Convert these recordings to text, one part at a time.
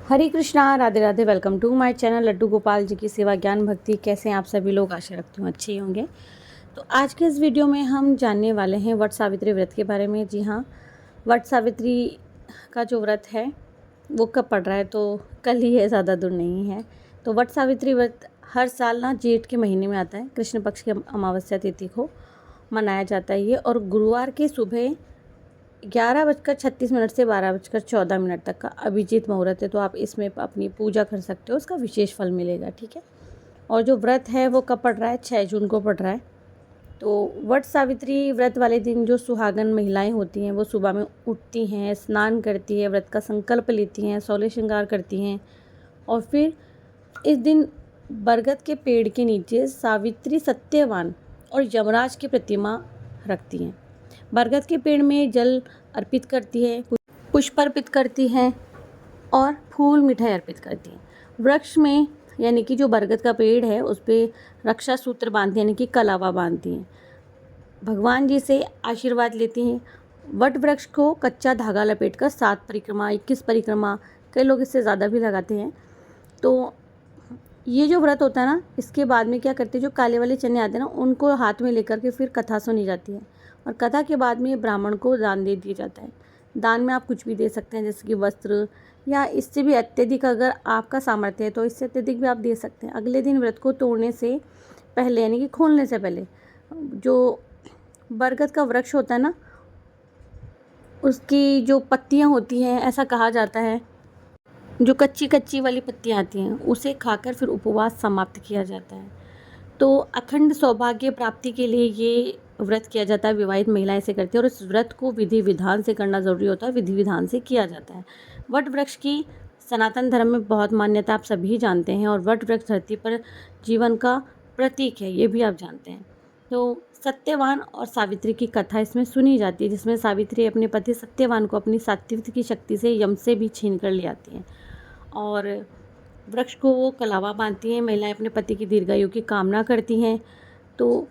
Hare Krishna, Radhe Radhe. Welcome to my channel Laddu Gopal ji की सेवा ज्ञान भक्ति। कैसे हैं आप सभी लोग? आशा रखती हूँ अच्छे ही होंगे। तो आज के इस वीडियो में हम जानने वाले हैं वट सावित्री व्रत के बारे में। जी हाँ, वट सावित्री का जो व्रत है वो कब पड़ रहा है, तो कल ही है, ज़्यादा दूर नहीं है। तो वट सावित्री व्रत हर साल ना जेठ के महीने में आता है। कृष्ण पक्ष की अमावस्या तिथि को मनाया जाता है ये, और गुरुवार की सुबह 11:36 से 12:14 तक का अभिजीत मुहूर्त है। तो आप इसमें अपनी पूजा कर सकते हो, उसका विशेष फल मिलेगा। ठीक है। और जो व्रत है वो कब पड़ रहा है? 6 जून को पड़ रहा है। तो वट सावित्री व्रत वाले दिन जो सुहागन महिलाएं होती हैं वो सुबह में उठती हैं, स्नान करती है, व्रत का संकल्प लेती हैं, सोलह श्रृंगार करती हैं, और फिर इस दिन बरगद के पेड़ के नीचे सावित्री, सत्यवान और यमराज की प्रतिमा रखती हैं। बरगद के पेड़ में जल अर्पित करती है, पुष्प अर्पित करती हैं और फूल मिठाई अर्पित करती हैं। वृक्ष में यानी कि जो बरगद का पेड़ है उस पर रक्षा सूत्र बांधती हैं, यानी कि कलावा बांधती हैं। भगवान जी से आशीर्वाद लेती हैं। वट वृक्ष को कच्चा धागा लपेटकर 7 परिक्रमा, 21 परिक्रमा, कई लोग इससे ज़्यादा भी लगाते हैं। तो ये जो व्रत होता है ना, इसके बाद में क्या करते हैं, जो काले वाले चने आते हैं ना, उनको हाथ में लेकर के फिर कथा सुनी जाती है, और कथा के बाद में ब्राह्मण को दान दे दिया जाता है। दान में आप कुछ भी दे सकते हैं, जैसे कि वस्त्र, या इससे भी अत्यधिक अगर आपका सामर्थ्य है तो इससे अत्यधिक भी आप दे सकते हैं। अगले दिन व्रत को तोड़ने से पहले, यानी कि खोलने से पहले, जो बरगद का वृक्ष होता है ना, उसकी जो पत्तियां होती हैं, ऐसा कहा जाता है, जो कच्ची कच्ची वाली पत्तियां आती हैं उसे खाकर फिर उपवास समाप्त किया जाता है। तो अखंड सौभाग्य प्राप्ति के लिए ये व्रत किया जाता है। विवाहित महिलाएं इसे करती हैं, और इस व्रत को विधि विधान से करना ज़रूरी होता है, विधि विधान से किया जाता है। वट वृक्ष की सनातन धर्म में बहुत मान्यता आप सभी जानते हैं, और वट वृक्ष धरती पर जीवन का प्रतीक है, ये भी आप जानते हैं। तो सत्यवान और सावित्री की कथा इसमें सुनी जाती है, जिसमें सावित्री अपने पति सत्यवान को अपनी सात्विक की शक्ति से यम से भी छीन कर ले आती हैं, और वृक्ष को वो कलावा बांधती हैं। महिलाएं अपने पति की दीर्घायु की कामना करती हैं। तो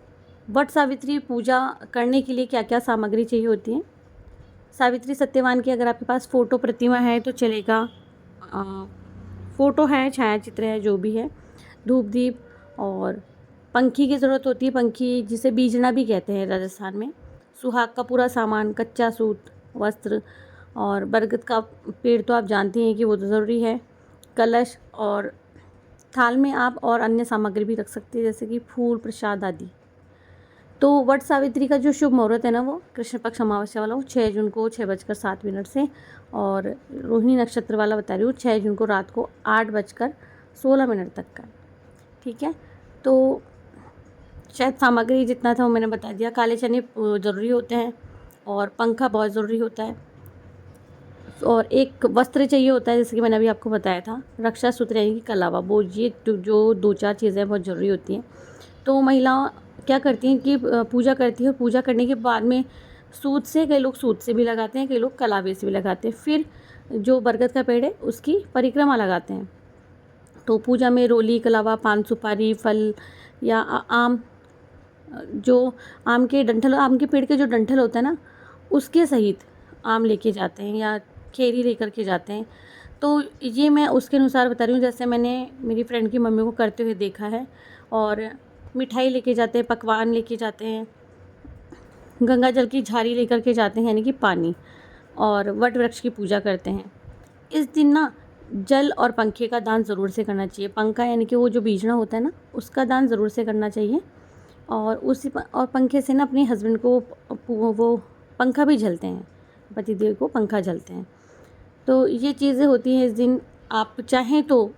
वट सावित्री पूजा करने के लिए क्या क्या सामग्री चाहिए होती है? सावित्री सत्यवान की अगर आपके पास फ़ोटो प्रतिमा है तो चलेगा, फ़ोटो है, छायाचित्र है, जो भी है, धूप दीप, और पंखी की ज़रूरत होती है। पंखी जिसे बीजना भी कहते हैं राजस्थान में। सुहाग का पूरा सामान, कच्चा सूत, वस्त्र, और बरगद का पेड़ तो आप जानते हैं कि वो तो ज़रूरी है। कलश, और थाल में आप और अन्य सामग्री भी रख सकते हैं, जैसे कि फूल, प्रसाद आदि। तो वट सावित्री का जो शुभ मुहूर्त है ना, वो कृष्ण पक्ष अमावस्या वाला, वो 6 जून को 6:07 से, और रोहिणी नक्षत्र वाला बता रही हूँ 6 जून को रात को 8:16 तक का। ठीक है। तो शायद सामग्री जितना था वो मैंने बता दिया। काले चने ज़रूरी होते हैं, और पंखा बहुत ज़रूरी होता है, और एक वस्त्र चाहिए होता है, जैसे कि मैंने अभी आपको बताया था। रक्षा सूत्र यानी कि कलावा, वो ये जो 2-4 चीज़ें बहुत ज़रूरी होती हैं। तो महिला क्या करती हैं कि पूजा करती है, और पूजा करने के बाद में सूत से, कई लोग सूत से भी लगाते हैं, कई लोग कलावे से भी लगाते हैं। फिर जो बरगद का पेड़ है उसकी परिक्रमा लगाते हैं। तो पूजा में रोली, कलावा, पान सुपारी, फल, या आम, जो आम के डंठल, आम के पेड़ के जो डंठल होता है ना, उसके सहित आम लेके जाते हैं, या खेरी लेकर के जाते हैं। तो ये मैं उसके अनुसार बता रही हूँ, जैसे मैंने मेरी फ्रेंड की मम्मी को करते हुए देखा है। और मिठाई लेके जाते हैं, पकवान लेके जाते हैं, गंगा जल की झारी लेकर के जाते हैं, यानी कि पानी, और वट वृक्ष की पूजा करते हैं। इस दिन ना जल और पंखे का दान ज़रूर से करना चाहिए। पंखा यानी कि वो जो बीजना होता है ना, उसका दान ज़रूर से करना चाहिए। और और पंखे से ना अपने हस्बैंड को वो पंखा भी झलते हैं, पतिदेव को पंखा झलते हैं। तो ये चीज़ें होती हैं इस दिन। आप चाहें तो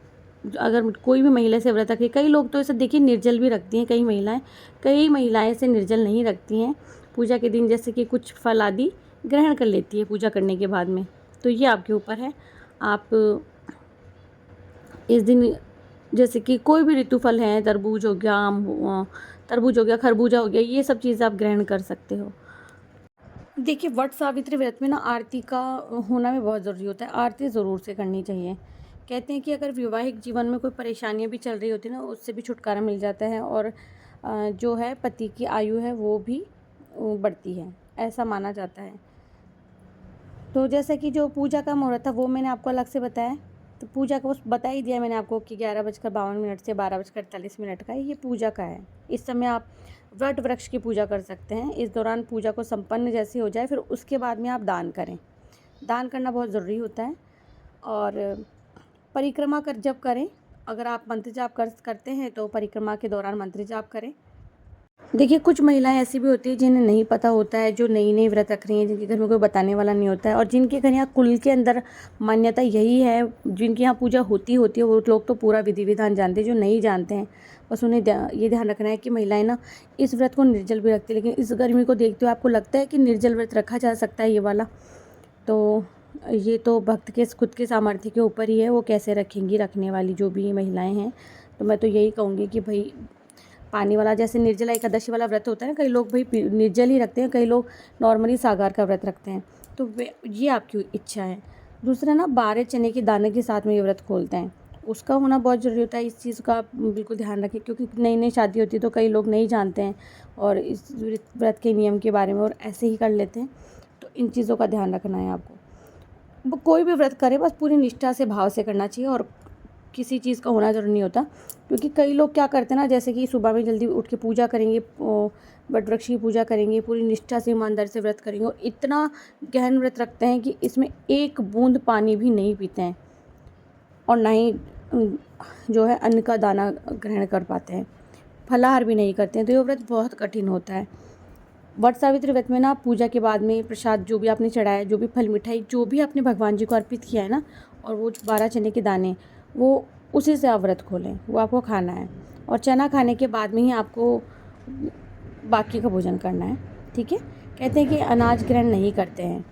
अगर कोई भी महिला से व्रत रखे, कई लोग तो इसे देखिए निर्जल भी रखती हैं, कई महिलाएं इसे निर्जल नहीं रखती हैं पूजा के दिन, जैसे कि कुछ फल आदि ग्रहण कर लेती है पूजा करने के बाद में। तो ये आपके ऊपर है। आप इस दिन जैसे कि कोई भी ऋतु फल है, तरबूज हो गया, तरबूज हो गया, खरबूजा हो गया, ये सब चीज़ें आप ग्रहण कर सकते हो। देखिए, वट सावित्री व्रत में ना आरती का होना भी बहुत ज़रूरी होता है। आरती ज़रूर से करनी चाहिए। कहते हैं कि अगर वैवाहिक जीवन में कोई परेशानियां भी चल रही होती है ना, उससे भी छुटकारा मिल जाता है, और जो है पति की आयु है वो भी बढ़ती है, ऐसा माना जाता है। तो जैसे कि जो पूजा का मुहूर्त था वो मैंने आपको अलग से बताया। तो पूजा का बस बता ही दिया मैंने आपको कि 11:52 से 12:48 का ये पूजा का है। इस समय आप वट वृक्ष की पूजा कर सकते हैं। इस दौरान पूजा को संपन्न जैसे हो जाए फिर उसके बाद में आप दान करें। दान करना बहुत ज़रूरी होता है। और परिक्रमा कर जब करें, अगर आप मंत्र जाप करते हैं तो परिक्रमा के दौरान मंत्र जाप करें। देखिए, कुछ महिलाएं ऐसी भी होती है जिन्हें नहीं पता होता है, जो नई नई व्रत रख रही हैं, जिनके घर में कोई बताने वाला नहीं होता है, और जिनके घर यहाँ कुल के अंदर मान्यता यही है, जिनके यहाँ पूजा होती है वो लोग तो पूरा विधि विधान जानते हैं। जो नहीं जानते हैं बस उन्हें ये ध्यान रखना है कि महिलाएं ना इस व्रत को निर्जल भी रखती है। लेकिन इस गर्मी को देखते हुए आपको लगता है कि निर्जल व्रत रखा जा सकता है ये वाला, तो ये तो भक्त के खुद के सामर्थ्य के ऊपर ही है, वो कैसे रखेंगी, रखने वाली जो भी महिलाएं हैं। तो मैं तो यही कहूँगी कि भाई पानी वाला, जैसे निर्जला एकादशी वाला व्रत होता है ना, कई लोग भाई निर्जल ही रखते हैं, कई लोग नॉर्मली सागार का व्रत रखते हैं, तो ये आपकी इच्छा है। दूसरा ना 12 चने के दाने के साथ में ये व्रत खोलते हैं, उसका होना बहुत ज़रूरी होता है। इस चीज़ का आप बिल्कुल ध्यान रखें, क्योंकि नई नई शादी होती है तो कई लोग नहीं जानते हैं और इस व्रत के नियम के बारे में, और ऐसे ही कर लेते हैं। तो इन चीज़ों का ध्यान रखना है आपको। वो कोई भी व्रत करे बस पूरी निष्ठा से, भाव से करना चाहिए, और किसी चीज़ का होना ज़रूरी नहीं होता। क्योंकि कई लोग क्या करते हैं ना, जैसे कि सुबह में जल्दी उठ के पूजा करेंगे, वट वृक्ष की पूजा करेंगे, पूरी निष्ठा से ईमानदारी से व्रत करेंगे, और इतना गहन व्रत रखते हैं कि इसमें एक बूंद पानी भी नहीं पीते हैं, और ना ही जो है अन्न का दाना ग्रहण कर पाते हैं, फलाहार भी नहीं करते हैं। तो ये व्रत बहुत कठिन होता है। वट सावित्री व्रत में ना पूजा के बाद में प्रसाद जो भी आपने चढ़ाया, जो भी फल मिठाई जो भी आपने भगवान जी को अर्पित किया है ना, और वो 12 चने के दाने, वो उसी से आप व्रत खोलें, वो आपको खाना है। और चना खाने के बाद में ही आपको बाकी का भोजन करना है, ठीक है। कहते हैं कि अनाज ग्रहण नहीं करते हैं,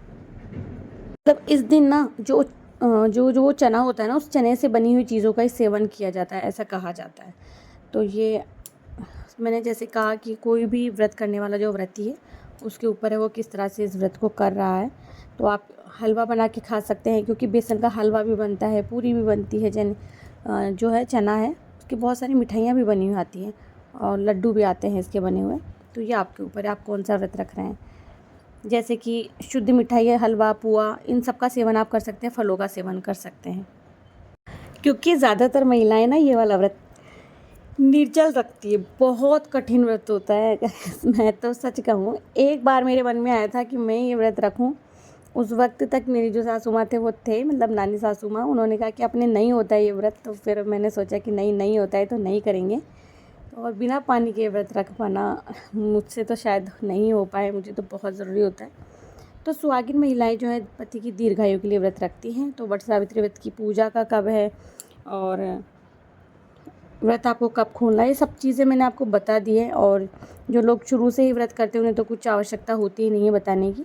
मतलब इस दिन ना जो चना होता है ना, उस चने से बनी हुई चीज़ों का ही सेवन किया जाता है, ऐसा कहा जाता है। तो ये मैंने जैसे कहा कि कोई भी व्रत करने वाला जो व्रती है उसके ऊपर है वो किस तरह से इस व्रत को कर रहा है। तो आप हलवा बना के खा सकते हैं, क्योंकि बेसन का हलवा भी बनता है, पूरी भी बनती है, जो है चना है उसकी बहुत सारी मिठाइयाँ भी बनी हुई आती हैं, और लड्डू भी आते हैं इसके बने हुए। तो ये आपके ऊपर है, आप कौन सा व्रत रख रहे हैं। जैसे कि शुद्ध मिठाई है, हलवा, पुआ, इन सब का सेवन आप कर सकते हैं, फलों का सेवन कर सकते हैं। क्योंकि ज़्यादातर महिलाएं ना ये वाला व्रत निर्जल रखती है, बहुत कठिन व्रत होता है। मैं तो सच कहूँ, एक बार मेरे मन में आया था कि मैं ये व्रत रखूँ। उस वक्त तक मेरी जो सासू माँ थे वो थे, मतलब नानी सासू माँ, उन्होंने कहा कि अपने नहीं होता है ये व्रत। तो फिर मैंने सोचा कि नहीं होता है तो नहीं करेंगे। और बिना पानी के व्रत रख पाना मुझसे तो शायद नहीं हो पाए, मुझे तो बहुत ज़रूरी होता है। तो सुहागिन महिलाएं जो है पति की दीर्घायु के लिए व्रत रखती हैं। तो वट सावित्री व्रत की पूजा का कब है और व्रत आपको कब खोलना है, ये सब चीज़ें मैंने आपको बता दी है। और जो लोग शुरू से ही व्रत करते हैं उन्हें तो कुछ आवश्यकता होती ही नहीं है बताने की।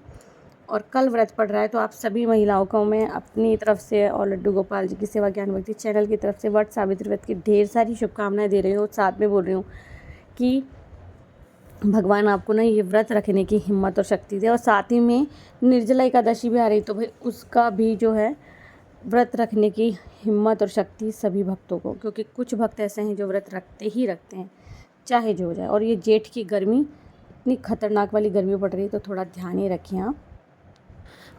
और कल व्रत पड़ रहा है, तो आप सभी महिलाओं को मैं अपनी तरफ से और लड्डू गोपाल जी की सेवा ज्ञान भक्ति चैनल की तरफ से वट सावित्री व्रत की ढेर सारी शुभकामनाएं दे रही हूँ। साथ में बोल रही हूँ कि भगवान आपको ना ये व्रत रखने की हिम्मत और शक्ति दे। और साथ ही में निर्जला एकादशी भी आ रही, तो भाई उसका भी जो है व्रत रखने की हिम्मत और शक्ति सभी भक्तों को, क्योंकि कुछ भक्त ऐसे हैं जो व्रत रखते ही रखते हैं चाहे जो हो जाए। और ये जेठ की गर्मी इतनी खतरनाक वाली गर्मी पड़ रही है, तो थोड़ा ध्यान ही रखिए आप।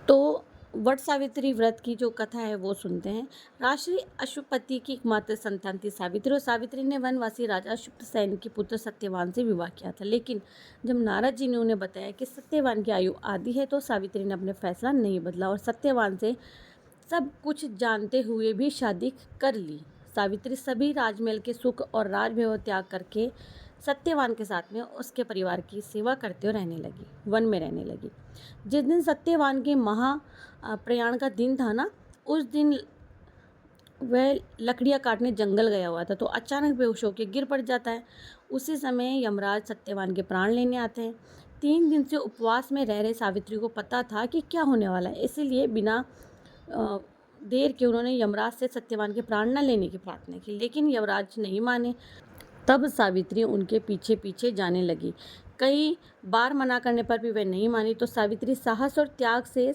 तो वट सावित्री व्रत की जो कथा है वो सुनते हैं। राजश्री अशुपति की एकमात्र संतान थी सावित्री, और सावित्री ने वनवासी राजा अशुप्तसेन के पुत्र सत्यवान से विवाह किया था। लेकिन जब नारद जी ने उन्हें बताया कि सत्यवान की आयु आधी है, तो सावित्री ने अपने फैसला नहीं बदला और सत्यवान से सब कुछ जानते हुए भी शादी कर ली। सावित्री सभी राजमहल के सुख और राजवैभव त्याग करके सत्यवान के साथ में उसके परिवार की सेवा करते हुए रहने लगी, वन में रहने लगी। जिस दिन सत्यवान के प्रयाण का दिन था ना, उस दिन वह लकड़ियाँ काटने जंगल गया हुआ था, तो अचानक बेहोश होकर गिर पड़ जाता है। उसी समय यमराज सत्यवान के प्राण लेने आते हैं। 3 दिन से उपवास में रह रहे सावित्री को पता था कि क्या होने वाला है, इसीलिए बिना देर के उन्होंने यमराज से सत्यवान के प्राण न लेने की प्रार्थना की। लेकिन यमराज नहीं माने। तब सावित्री उनके पीछे पीछे जाने लगी। कई बार मना करने पर भी वह नहीं मानी। तो सावित्री साहस और त्याग से,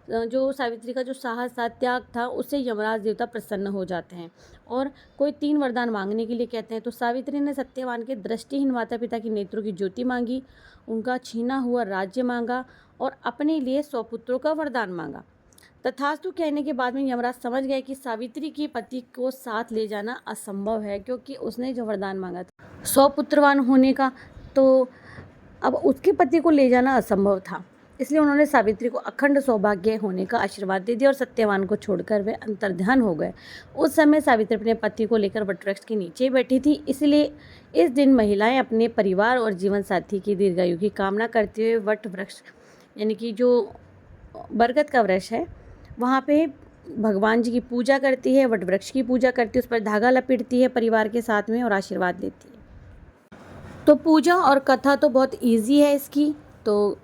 जो सावित्री का जो साहस था, त्याग था, उससे यमराज देवता प्रसन्न हो जाते हैं और कोई 3 वरदान मांगने के लिए कहते हैं। तो सावित्री ने सत्यवान के दृष्टिहीन माता पिता की नेत्रों की ज्योति मांगी, उनका छीना हुआ राज्य मांगा और अपने लिए 100 पुत्रों का वरदान मांगा। तथास्तु कहने के बाद में यमराज समझ गए कि सावित्री के पति को साथ ले जाना असंभव है, क्योंकि उसने जो वरदान मांगा था 100 पुत्रवान होने का, तो अब उसके पति को ले जाना असंभव था। इसलिए उन्होंने सावित्री को अखंड सौभाग्य होने का आशीर्वाद दे दिया और सत्यवान को छोड़कर वे अंतर्ध्यान हो गए। उस समय सावित्री अपने पति को लेकर वटवृक्ष के नीचे बैठी थी। इसलिए इस दिन महिलाएं अपने परिवार और जीवन साथी की दीर्घायु की कामना करते हुए वट वृक्ष यानी कि जो बरगद का वृक्ष है वहाँ पे भगवान जी की पूजा करती है, वट वृक्ष की पूजा करती है, उस पर धागा लपेटती है परिवार के साथ में और आशीर्वाद लेती है। तो पूजा और कथा तो बहुत इजी है इसकी। तो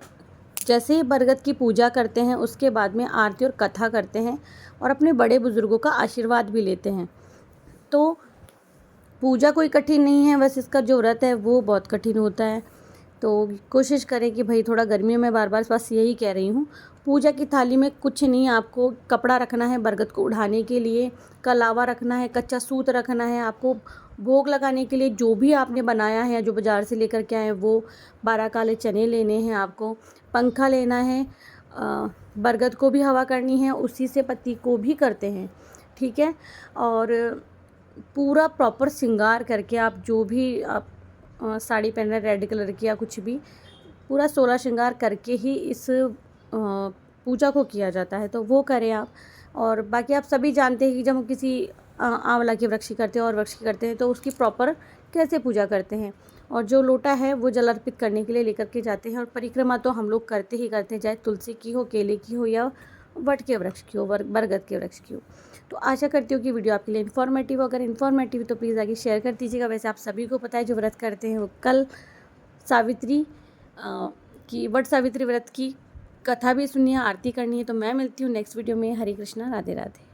जैसे ही बरगद की पूजा करते हैं उसके बाद में आरती और कथा करते हैं और अपने बड़े बुजुर्गों का आशीर्वाद भी लेते हैं। तो पूजा कोई कठिन नहीं है, बस इसका जो व्रत है वो बहुत कठिन होता है। तो कोशिश करें कि भाई थोड़ा गर्मियों में बार बार बस यही कह रही हूँ, पूजा की थाली में कुछ नहीं, आपको कपड़ा रखना है बरगद को उठाने के लिए, कलावा रखना है, कच्चा सूत रखना है, आपको भोग लगाने के लिए जो भी आपने बनाया है जो बाज़ार से लेकर के आए वो 12 काले चने लेने हैं, आपको पंखा लेना है, बरगद को भी हवा करनी है, उसी से पत्ती को भी करते हैं, ठीक है। और पूरा प्रॉपर श्रृंगार करके आप जो भी आप साड़ी पहन रहे रेड कलर की या कुछ भी, पूरा 16 श्रृंगार करके ही इस पूजा को किया जाता है, तो वो करें आप। और बाकी आप सभी जानते हैं कि जब हम किसी आंवला के वृक्ष की करते हैं और वृक्ष की करते हैं तो उसकी प्रॉपर कैसे पूजा करते हैं। और जो लोटा है वो जल अर्पित करने के लिए लेकर के जाते हैं। और परिक्रमा तो हम लोग करते ही करते हैं, चाहे तुलसी की हो, केले की हो या वट के वृक्ष की हो, बरगद के वृक्ष की हो। तो आशा करती हूँ कि वीडियो आपके लिए इन्फॉर्मेटिव हो। अगर इन्फॉर्मेटिव है तो प्लीज़ आगे शेयर कर दीजिएगा। वैसे आप सभी को पता है जो व्रत करते हैं वो कल सावित्री की वट सावित्री व्रत की कथा भी सुननी है, आरती करनी है। तो मैं मिलती हूँ नेक्स्ट वीडियो में। हरे कृष्णा, राधे राधे।